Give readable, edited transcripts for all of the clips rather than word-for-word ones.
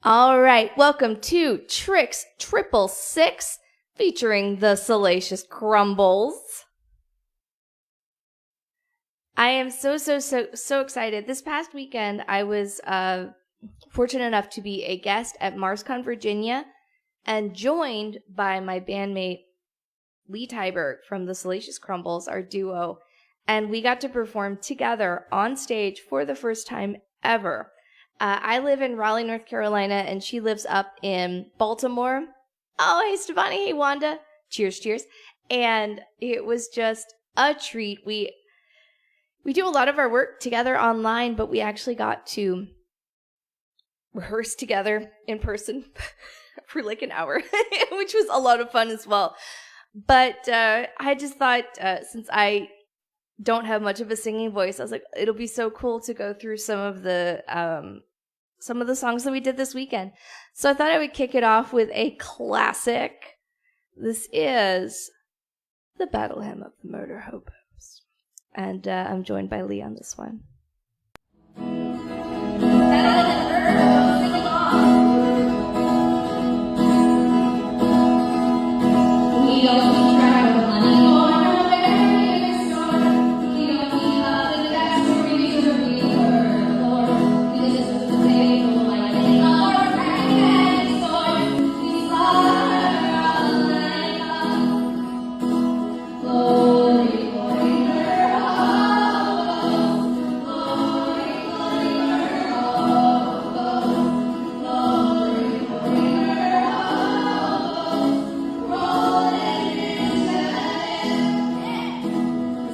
All right, welcome to Tricks 666 featuring the Salacious Crumbles. I am so excited. This past weekend, I was fortunate enough to be a guest at MarsCon, Virginia, and joined by my bandmate Leigh Tyberg from the Salacious Crumbles, our duo, and we got to perform together on stage for the first time ever. I live in Raleigh, North Carolina, and she lives up in Baltimore. Oh, hey, Stefani. Hey, Wanda. Cheers. And it was just a treat. We do a lot of our work together online, but we actually got to rehearse together in person for like an hour, which was a lot of fun as well. But I just thought, since I don't have much of a singing voice, I was like, it'll be so cool to go through some of the songs that we did this weekend. So I thought I would kick it off with a classic. This is the Battle Hymn of the Murder Hobos. And I'm joined by Leigh on this one. We don't keep track of money or no very store. We don't keep up the backstories or we heard the Lord. We just look the table like any other frank store. We slaughter all night long. Glory, glory, glory, Hobos. Glory, glory, glory, Hobos. Glory, glory, glory, Hobos. Rolling in the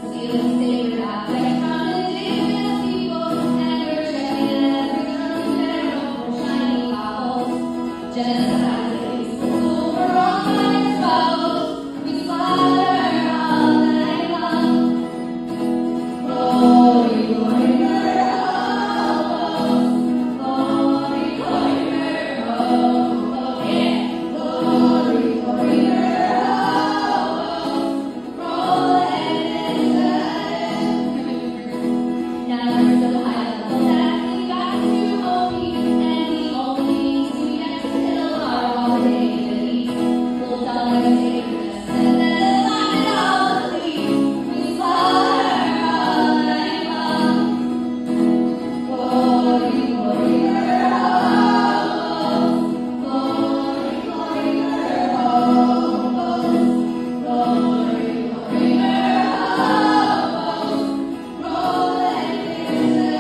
Stealing sacred objects from the indigenous people, and we're checking every turn there over shiny cobbles. Genocide is over all minds bubbles. We slaughter all night long. Glory, glory, glory, Hobos. Glory, glory, glory, Hobos. Yeah. Glory, glory, glory, Hobos. Rolling in the now we're so high level that we got to OP, and the only things we get to kill are all the deities. We'll tell our sacredness and then line it all the leaves. We slaughter all night long. Glory, glory, glory, Hobos. Glory, glory, glory, Hobos. Glory, glory, glory, Hobos. Rolling in the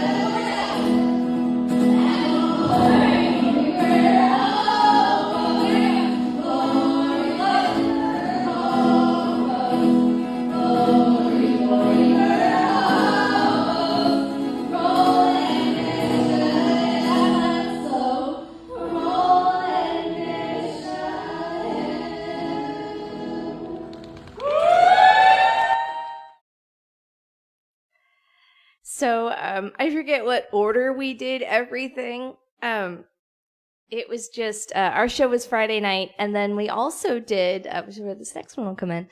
So I forget what order we did everything. It was just our show was Friday night, and then we also did, which is where this next one will come in.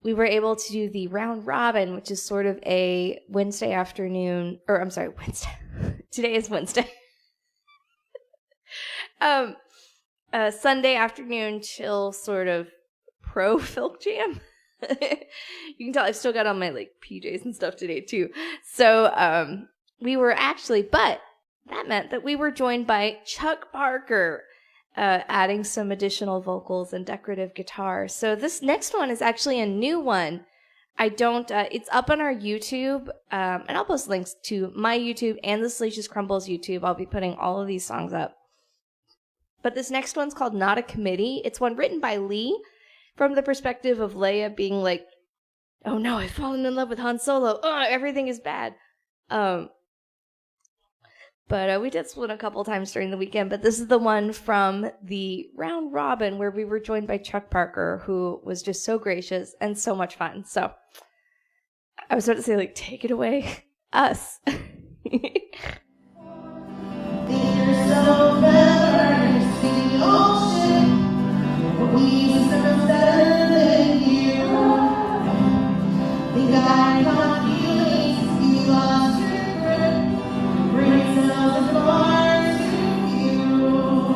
We were able to do the round robin, which is sort of a Wednesday afternoon, or I'm sorry, Wednesday. Today is Wednesday. Sunday afternoon chill sort of pro Filk Jam. You can tell I've still got on my like PJs and stuff today too. So we were actually, but that meant that we were joined by Chuck Parker, adding some additional vocals and decorative guitar. So this next one is actually a new one. It's up on our YouTube, and I'll post links to my YouTube and the Salacious Crumbles YouTube. I'll be putting all of these songs up. But this next one's called Not a Committee. It's one written by Leigh, from the perspective of Leia being like, oh no, I've fallen in love with Han Solo. Oh, everything is bad. But we did split a couple times during the weekend. But this is the one from the round robin where we were joined by Chuck Parker, who was just so gracious and so much fun. So I was about to say, like, take it away, us. Brings all the Lord to you.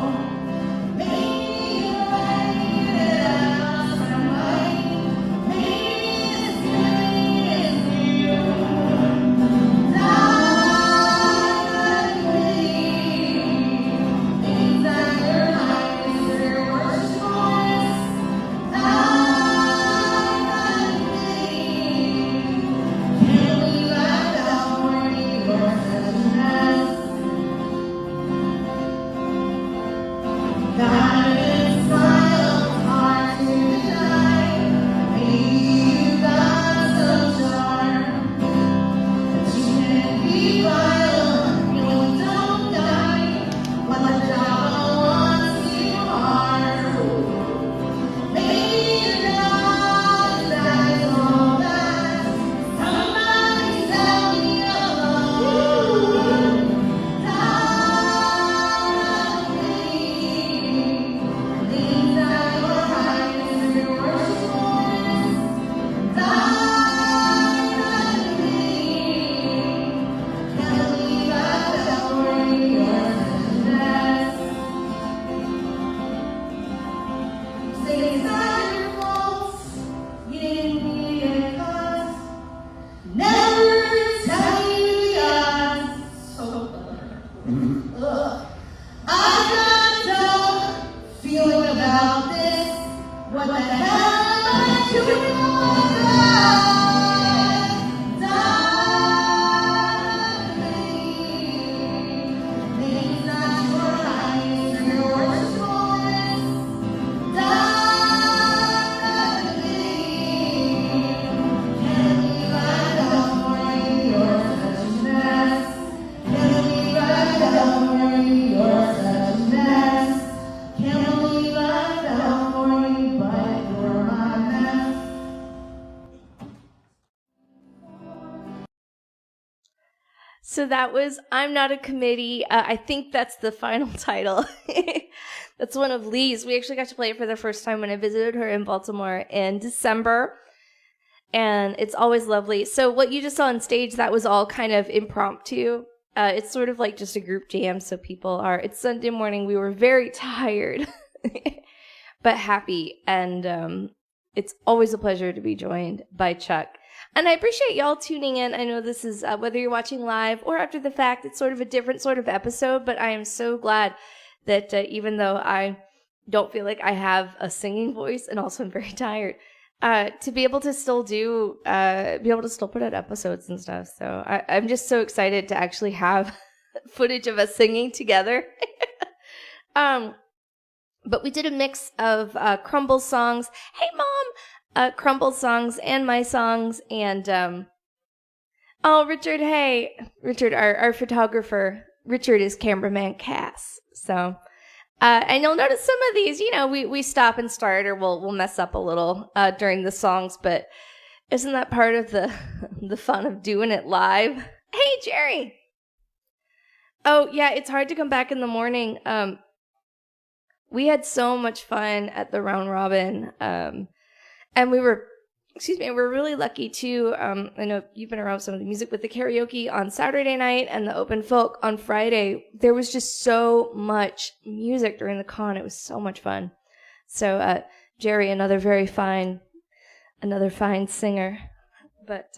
Ugh. I'm not done feeling about this. What the hell am I doing all darling? Things not your highest or your smallest. Darling, can we ride out for you? You're such a mess. Can we ride out for you? You're such a mess. Can we ride out for you? But you're my mess. So that was I'm Not a Committee. I think that's the final title. That's one of Leigh's. We actually got to play it for the first time when I visited her in Baltimore in December. And it's always lovely. So what you just saw on stage, that was all kind of impromptu. It's sort of like just a group jam. So it's Sunday morning. We were very tired, but happy. And it's always a pleasure to be joined by Chuck. And I appreciate y'all tuning in. I know this is, whether you're watching live or after the fact, it's sort of a different sort of episode, but I am so glad that even though I don't feel like I have a singing voice and also I'm very tired, to be able to still put out episodes and stuff. So I'm just so excited to actually have footage of us singing together. But we did a mix of Crumbles songs. Hey, Mom! Crumbles songs and my songs. And, Richard, hey. Richard, our photographer. Richard is cameraman Cass. So, and you'll notice some of these, we stop and start or we'll mess up a little during the songs. But isn't that part of the fun of doing it live? Hey, Jerry! Oh, yeah, it's hard to come back in the morning. We had so much fun at the round robin, and we're really lucky too. I know you've been around some of the music with the karaoke on Saturday night and the open folk on Friday. There was just so much music during the con. It was so much fun. So, Jerry, another fine singer. But,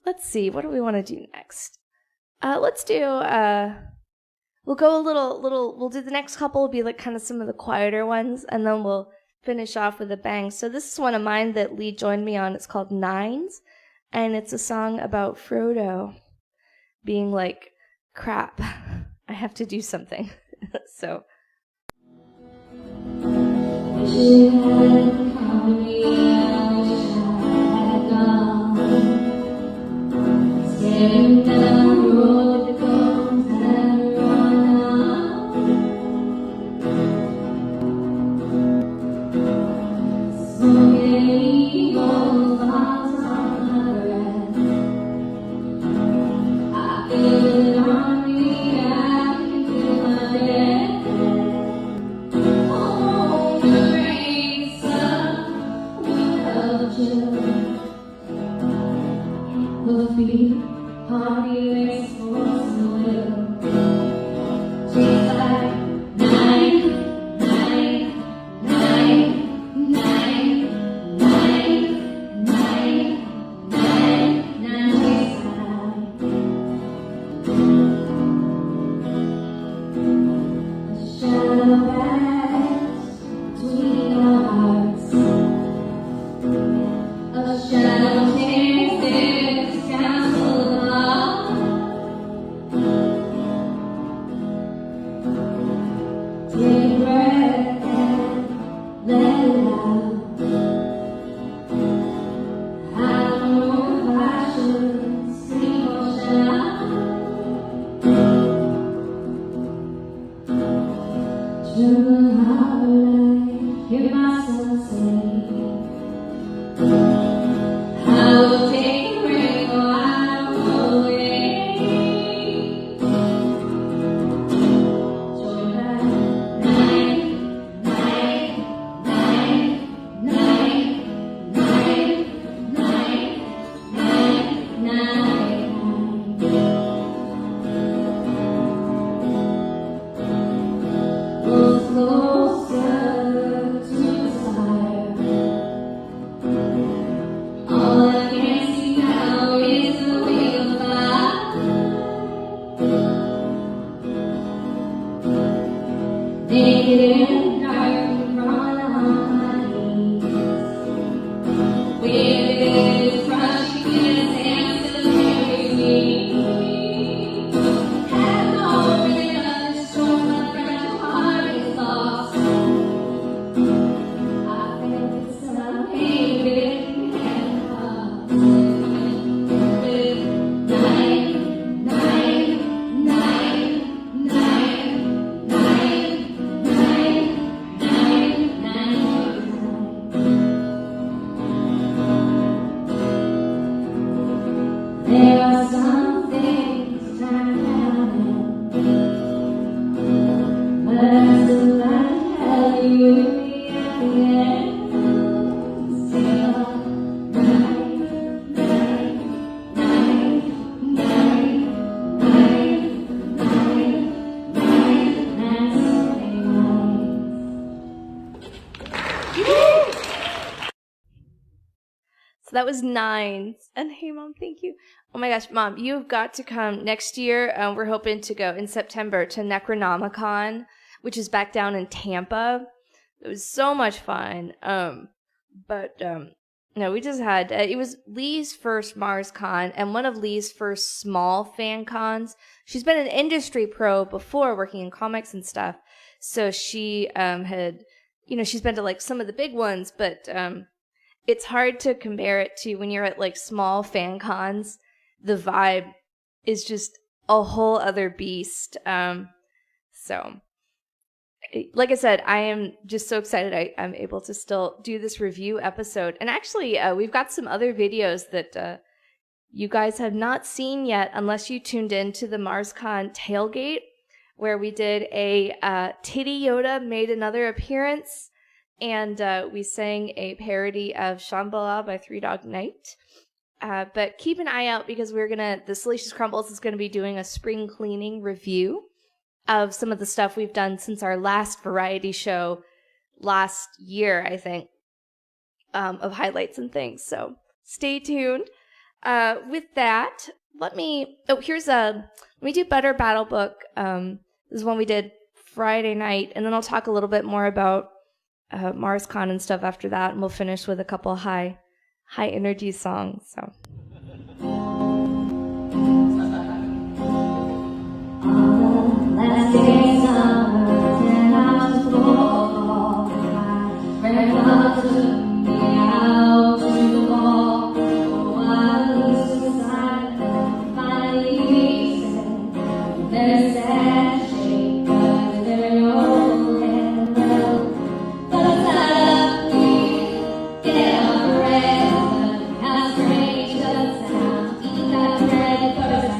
let's see, what do we want to do next? Let's do, we'll go we'll do the next couple will be like kind of some of the quieter ones, and then we'll finish off with a bang. So this is one of mine that Leigh joined me on. It's called Nines, and it's a song about Frodo being like, crap, I have to do something. So. Staring down the road that goes and run out. Smoking old bottles on my breath. I feel it on me, I can feel my death. Oh, the rain, sun, without you. Will be party race for some will. She's like 9, 9, 9, 9, 9, 9, 9, 9. She's like a shadow pass between our hearts. A shadow chases counsel love. Take a breath and let it out. I don't know if I should scream or shout. True heart, I hear myself say, I will take a break or I'll go away. Join that 9, 9, 9, 9, 9, 9, 9, 9. Oh, slow. naked and dark, crawling on my knees. With his crushing his hands to carry me. Have no rid of the storm, my fragile heart is lost. I feel the sun hated and lost. With nine, nine, nine, nine, nine, nine, nine, nine. There are some things time counting, but I still like to tell you in the end. Still, nine, nine, nine, nine, nine, nine, So that was Nines. And hey, Mom, thank you. Oh my gosh, Mom, you've got to come next year. We're hoping to go in September to Necronomicon, which is back down in Tampa. It was so much fun. No, we just had, it was Leigh's first Mars Con and one of Leigh's first small fan cons. She's been an industry pro before working in comics and stuff. So she had, she's been to like some of the big ones, but it's hard to compare it to when you're at like small fan cons. The vibe is just a whole other beast. So, like I said, I am just so excited I'm able to still do this review episode. And actually, we've got some other videos that you guys have not seen yet unless you tuned in to the MarsCon tailgate, where we did a Titty Yoda made another appearance. And we sang a parody of Shambhala by Three Dog Night. But keep an eye out because the Salacious Crumbles is going to be doing a spring cleaning review of some of the stuff we've done since our last variety show last year, I think, of highlights and things. So stay tuned. With that, let me do Better Battle Book. This is one we did Friday night, and then I'll talk a little bit more about MarsCon and stuff after that, and we'll finish with a couple high energy songs. So. Last day summer, 10 hours before my grandma took me out to the ball. Oh, I was beside them, finally said, there's sad shape, but they're old and well. But it's not up to me, get up bread, but how strange does it sound, eat that bread first.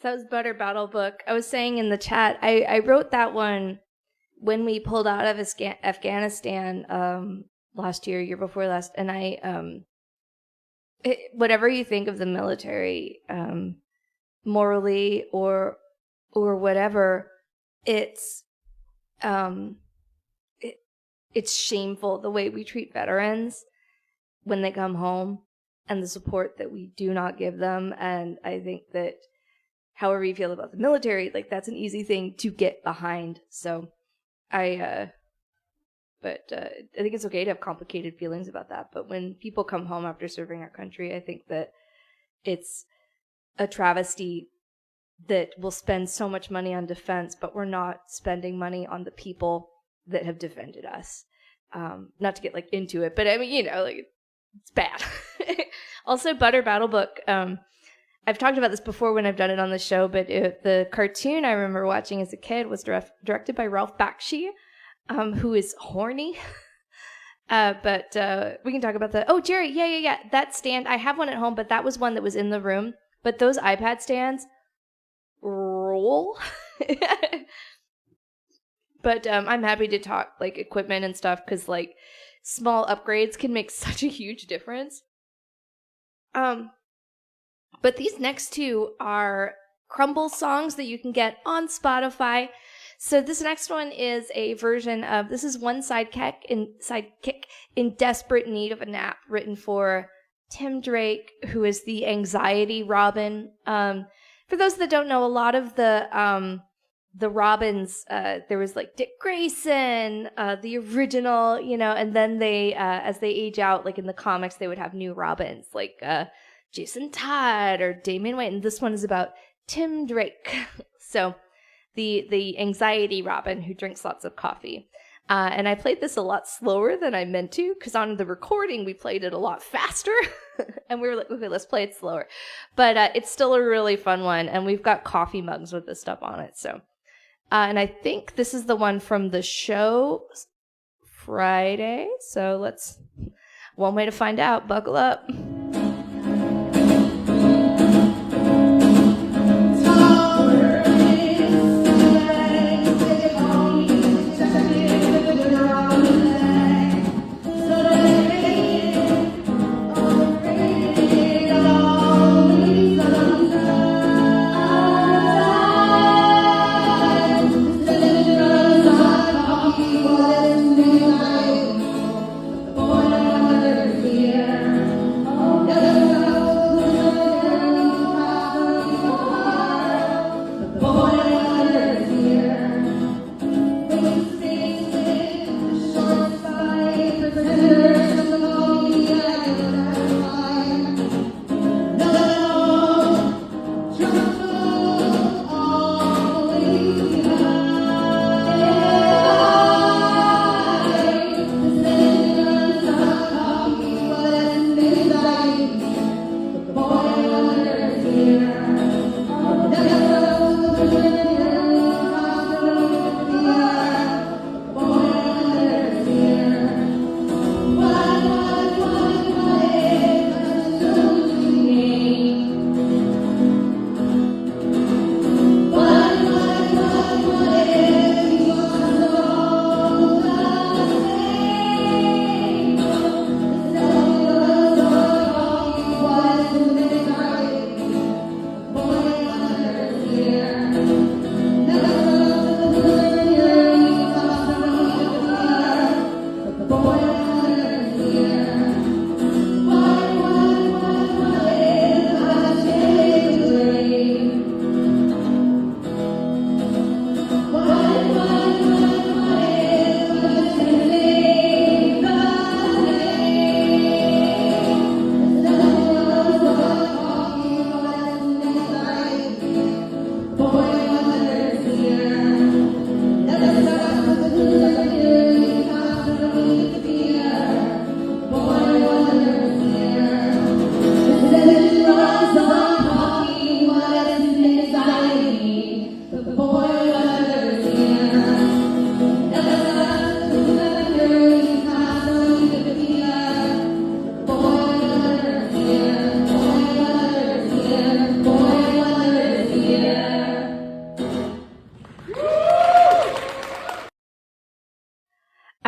that was Butter Battle Book. I was saying in the chat, I wrote that one when we pulled out of Afghanistan last year before last, and whatever you think of the military, morally or whatever, it's shameful the way we treat veterans when they come home and the support that we do not give them. And I think that however you feel about the military, like, that's an easy thing to get behind. So I think it's okay to have complicated feelings about that. But when people come home after serving our country, I think that it's a travesty that we'll spend so much money on defense, but we're not spending money on the people that have defended us. Not to get like into it, but I mean, like, it's bad. Also, Butter Battle Book. I've talked about this before when I've done it on the show, but the cartoon I remember watching as a kid was directed by Ralph Bakshi, who is horny. But we can talk about that. Oh, Jerry, yeah. That stand, I have one at home, but that was one that was in the room. But those iPad stands roll. But I'm happy to talk like equipment and stuff, because like small upgrades can make such a huge difference. But these next two are Crumbles songs that you can get on Spotify. So this next one is a version of, this is one Sidekick in desperate need of a nap, written for Tim Drake, who is the anxiety Robin. For those that don't know, a lot of the Robins, there was like Dick Grayson, the original, and then they, as they age out, like in the comics, they would have new Robins, like Jason Todd or Damian Wayne. And this one is about Tim Drake. So the anxiety Robin who drinks lots of coffee. And I played this a lot slower than I meant to, because on the recording we played it a lot faster. And we were like, okay, let's play it slower. But it's still a really fun one. And we've got coffee mugs with this stuff on it. So, and I think this is the one from the show Friday. So one way to find out. Buckle up. Oh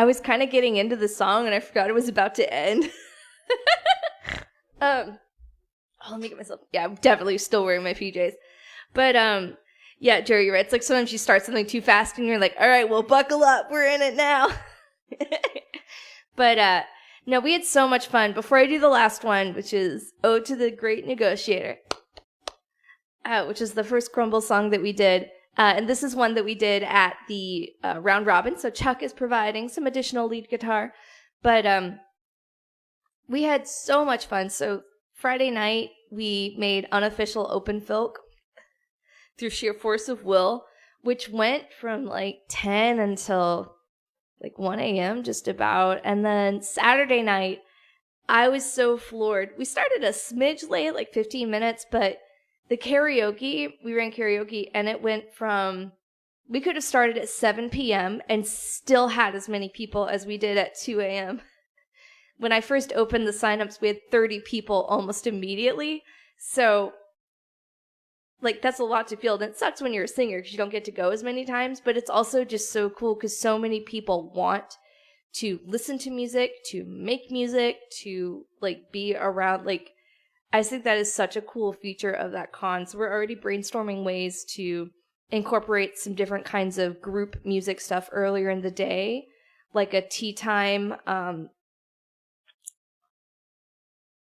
was kind of getting into the song and I forgot it was about to end. Let me get myself. Yeah, I'm definitely still wearing my PJs. But yeah, Jerry, you're right. It's like sometimes you start something too fast and you're like, all right, well, buckle up. We're in it now. But no, we had so much fun. Before I do the last one, which is Ode to the Great Negotiator, which is the first Crumble song that we did. And this is one that we did at the round robin. So Chuck is providing some additional lead guitar. But we had so much fun. So Friday night, we made unofficial open filk through sheer force of will, which went from like 10 until like 1 a.m. just about. And then Saturday night, I was so floored. We started a smidge late, like 15 minutes, but the karaoke, we ran karaoke, and it went from, we could have started at 7 p.m. and still had as many people as we did at 2 a.m. When I first opened the signups, we had 30 people almost immediately. So, like, that's a lot to field. And it sucks when you're a singer because you don't get to go as many times, but it's also just so cool because so many people want to listen to music, to make music, to, like, be around, like, I think that is such a cool feature of that con. So we're already brainstorming ways to incorporate some different kinds of group music stuff earlier in the day, like a tea time.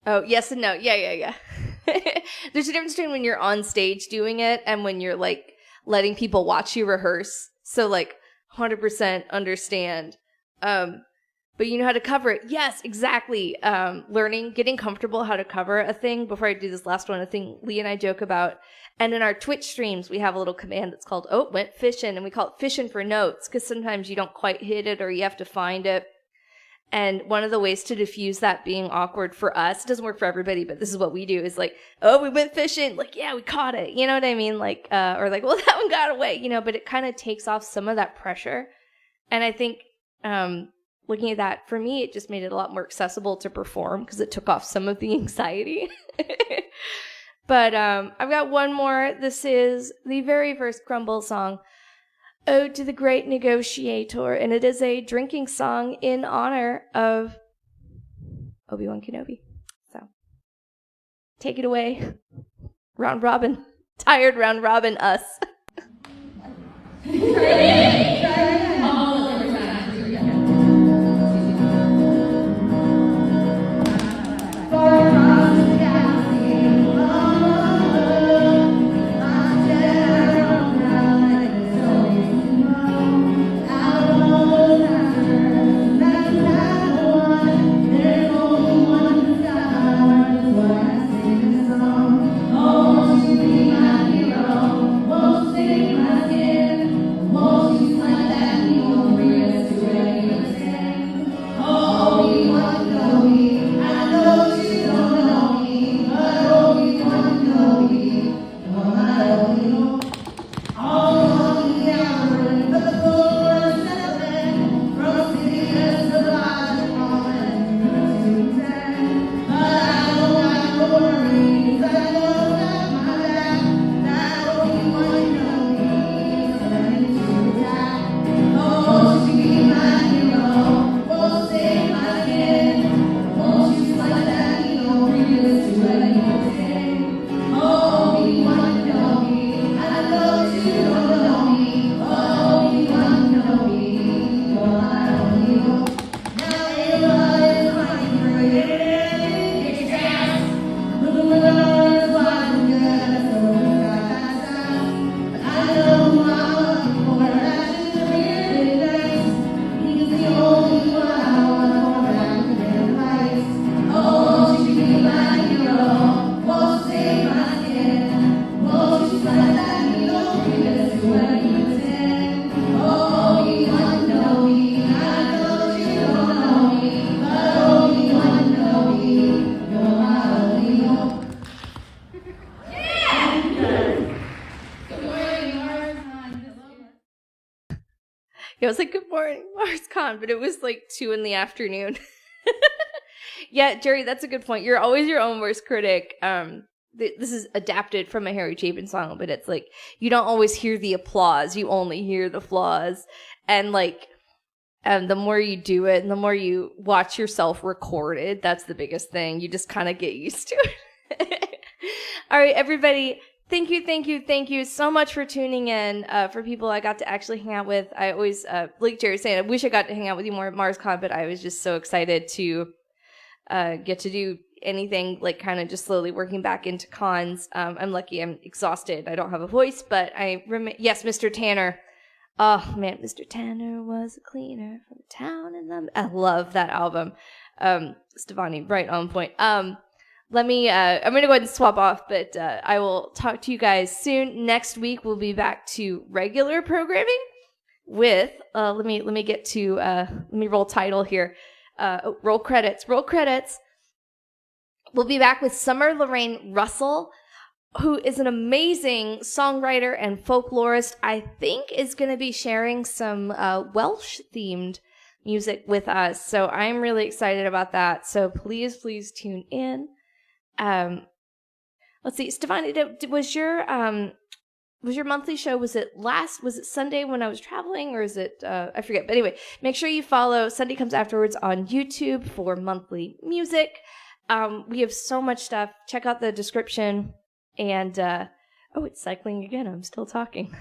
Oh, yes and no. Yeah. There's a difference between when you're on stage doing it and when you're like letting people watch you rehearse. So like 100% understand. But you know how to cover it. Yes, exactly. Learning, getting comfortable how to cover a thing. Before I do this last one, a thing Leigh and I joke about. And in our Twitch streams, we have a little command that's called, went fishing. And we call it fishing for notes because sometimes you don't quite hit it or you have to find it. And one of the ways to diffuse that being awkward for us, it doesn't work for everybody, but this is what we do, is like, we went fishing. Like, yeah, we caught it. You know what I mean? Like, or like, well, that one got away, you know, but it kind of takes off some of that pressure. And I think, looking at that, for me, it just made it a lot more accessible to perform because it took off some of the anxiety. But I've got one more. This is the very first Crumble song, Ode to the Great Negotiator, and it is a drinking song in honor of Obi-Wan Kenobi. So, take it away. Round robin. Tired round robin us. It was like, good morning, Mars Con, but it was like 2 p.m. Yeah, Jerry, that's a good point. You're always your own worst critic. This is adapted from a Harry Chapin song, but it's like, you don't always hear the applause. You only hear the flaws. And like, And the more you do it and the more you watch yourself recorded, that's the biggest thing. You just kind of get used to it. All right, everybody. Thank you so much for tuning in. For people I got to actually hang out with, I always, like Jerry was saying, I wish I got to hang out with you more at MarsCon, but I was just so excited to get to do anything, like kind of just slowly working back into cons. I'm lucky I'm exhausted. I don't have a voice, but yes, Mr. Tanner. Oh man, Mr. Tanner was a cleaner from town in the... I love that album. Stefani, right on point. I'm going to go ahead and swap off, but I will talk to you guys soon. Next week, we'll be back to regular programming with, let me get to, let me roll title here. Roll credits. We'll be back with Summer Lorraine Russell, who is an amazing songwriter and folklorist. I think is going to be sharing some Welsh-themed music with us. So I'm really excited about that. So please tune in. Let's see, Stefani, was your monthly show, was it Sunday when I was traveling, or is it, I forget, but anyway, make sure you follow Sunday Comes Afterwards on YouTube for monthly music. We have so much stuff. Check out the description, and, it's cycling again, I'm still talking.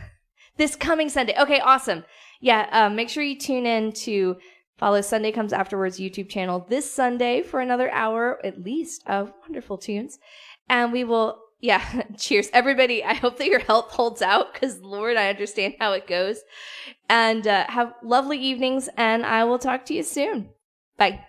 This coming Sunday, okay, awesome. Yeah, make sure you tune in to follow Sunday Comes Afterwards YouTube channel this Sunday for another hour, at least, of wonderful tunes. And we will, cheers. Everybody, I hope that your health holds out, because, Lord, I understand how it goes. And have lovely evenings, and I will talk to you soon. Bye.